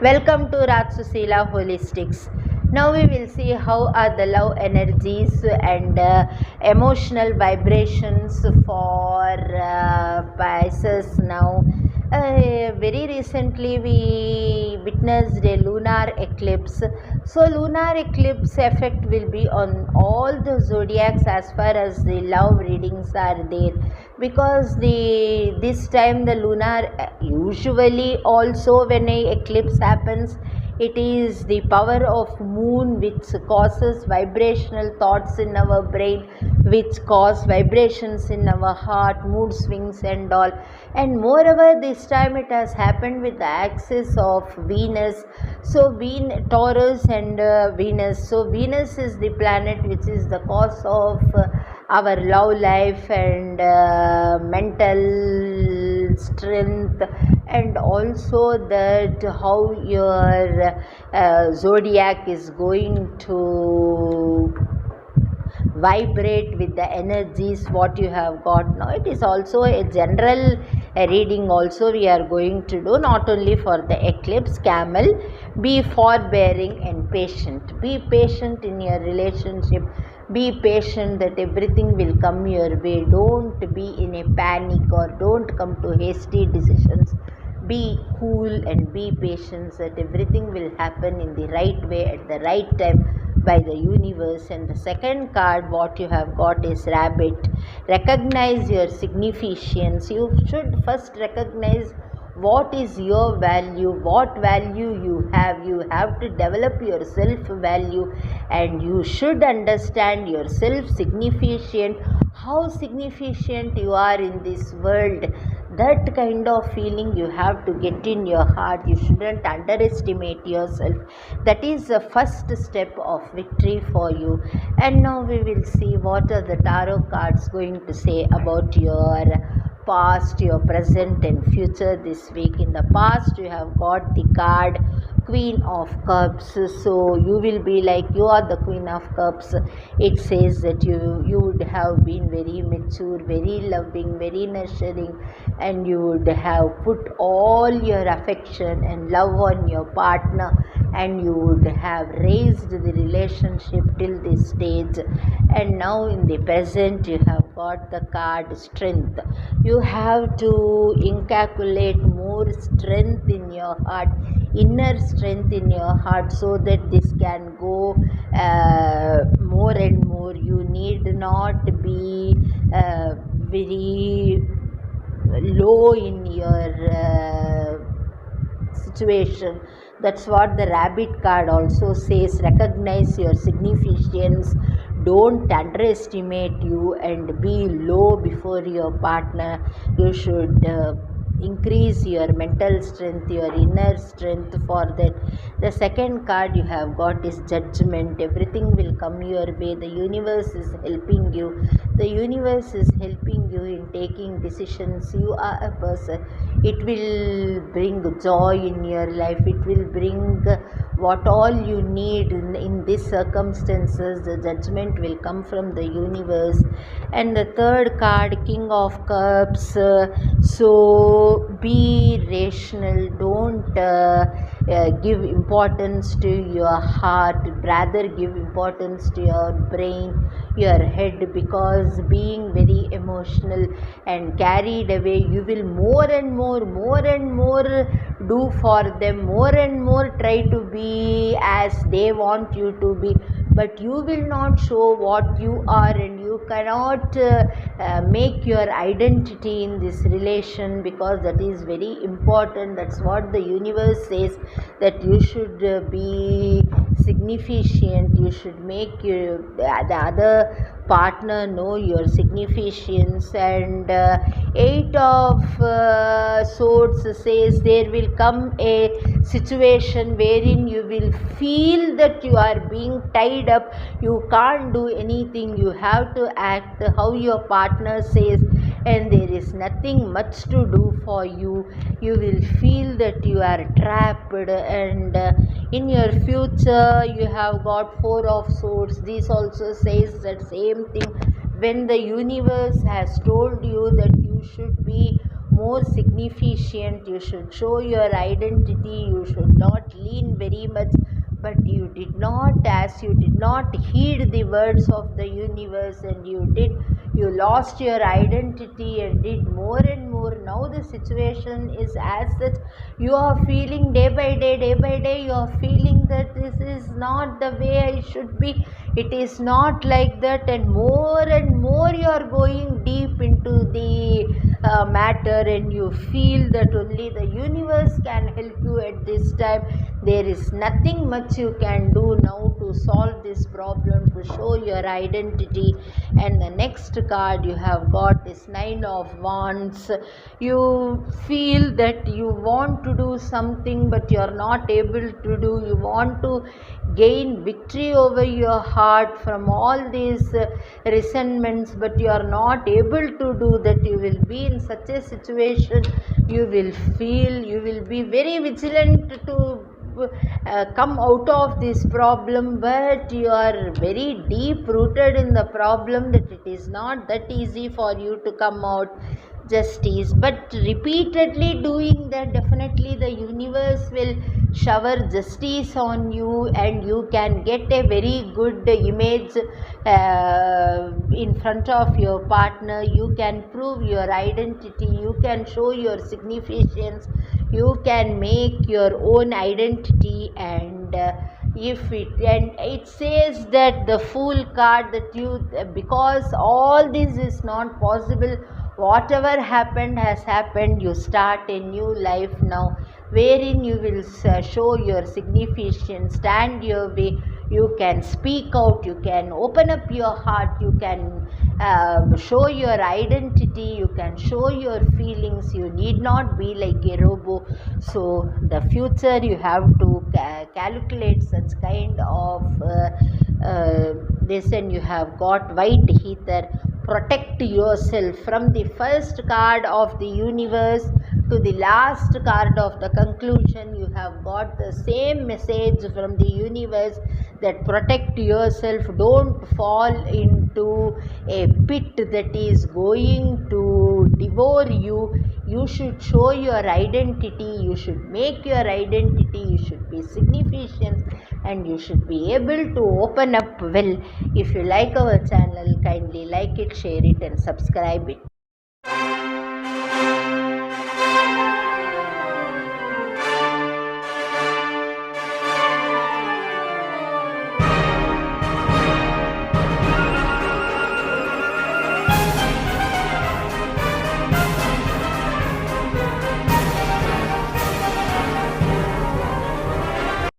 Welcome to Rajsusila Holistics. Now we will see how are the love energies and emotional vibrations for Pisces now. Very recently we witnessed a lunar eclipse. So lunar eclipse effect will be on all the zodiacs as far as the love readings are there, because this time the lunar usually also when a eclipse happens, it is the power of moon which causes vibrational thoughts in our brain, which cause vibrations in our heart, mood swings and all. And moreover, this time it has happened with the axis of Venus. So Taurus and Venus. So Venus is the planet which is the cause of our love life and mental strength, and also that how your zodiac is going to vibrate with the energies what you have got now. It is also a general reading also we are going to do, not only for the eclipse. Camel, be forbearing and patient. Be patient in your relationship. Be patient that everything will come your way. Don't be in a panic or don't come to hasty decisions. Be cool and be patient that everything will happen in the right way at the right time by the universe. And the second card what you have got is Rabbit. Recognize your significance. You should first recognize what is your value, what value you have to develop your self value, and you should understand your self significant, how significant you are in this world. That kind of feeling you have to get in your heart. You shouldn't underestimate yourself. That is the first step of victory for you. And now we will see what are the tarot cards going to say about your past, your present and future this week. In the past you have got the card Queen of Cups. So you will be like, you are the Queen of Cups. It says that you would have been very mature, very loving, very nurturing, and you would have put all your affection and love on your partner, and you would have raised the relationship till this stage. And now in the present you have got the card Strength. You have to inculcate more strength in your heart, inner strength in your heart, so that this can go more and more. You need not be very low in your situation. That's what the Rabbit card also says. Recognize your significance. Don't underestimate you and be low before your partner. You should increase your mental strength, your inner strength for that. The second card you have got is Judgment. Everything will come your way. The universe is helping you. The universe is helping you in taking decisions. You are a person. It will bring joy in your life. It will bring what all you need in these circumstances. The judgment will come from the universe. And the third card, King of Cups. So be rational. Don't give importance to your heart. Rather give importance to your brain, your head, because being very emotional and carried away, you will more and more do for them, more and more try to be as they want you to be, but you will not show what you are, and you cannot make your identity in this relation, because that is very important. That's what the universe says, that you should be significant. You should make the other partner know your significance. And Eight of Swords says there will come a situation wherein you will feel that you are being tied up. You can't do anything. You have to act how your partner says, and there is nothing much to do for you. You will feel that you are trapped. And in your future you have got Four of Swords. This also says that same thing. When the universe has told you that you should be more significant. You should show your identity. You should not lean very much, but you did not, as you did not heed the words of the universe, and you lost your identity and did more and more. Now the situation is as such, you are feeling day by day, you are feeling that this is not the way I should be, it is not like that, and more you are going deep into the matter, and you feel that only the universe can help you at this time. There is nothing much you can do now to solve this problem, to show your identity. And the next card you have got is Nine of Wands. You feel that you want to do something but you are not able to do. You want to gain victory over your heart from all these resentments, but you are not able to do that. You will be in such a situation, you will be very vigilant to come out of this problem, but you are very deep rooted in the problem that it is not that easy for you to come out. Justice, but repeatedly doing that, definitely the universe will shower justice on you, and you can get a very good image in front of your partner. You can prove your identity, you can show your significance, you can make your own identity. And it says that the Fool card, that you, because all this is not possible, whatever happened has happened, you start a new life now, wherein you will show your significance, stand your way, you can speak out, you can open up your heart, you can show your identity, you can show your feelings, you need not be like a robot. So the future, you have to calculate such kind of this. And you have got White Ether. Protect yourself. From the first card of the universe to the last card of the conclusion, you have got the same message from the universe, that protect yourself, don't fall into a pit that is going to devour you. You should show your identity, you should make your identity, you should be significant, and you should be able to open up well. If you like our channel, kindly like it, share it, and subscribe it.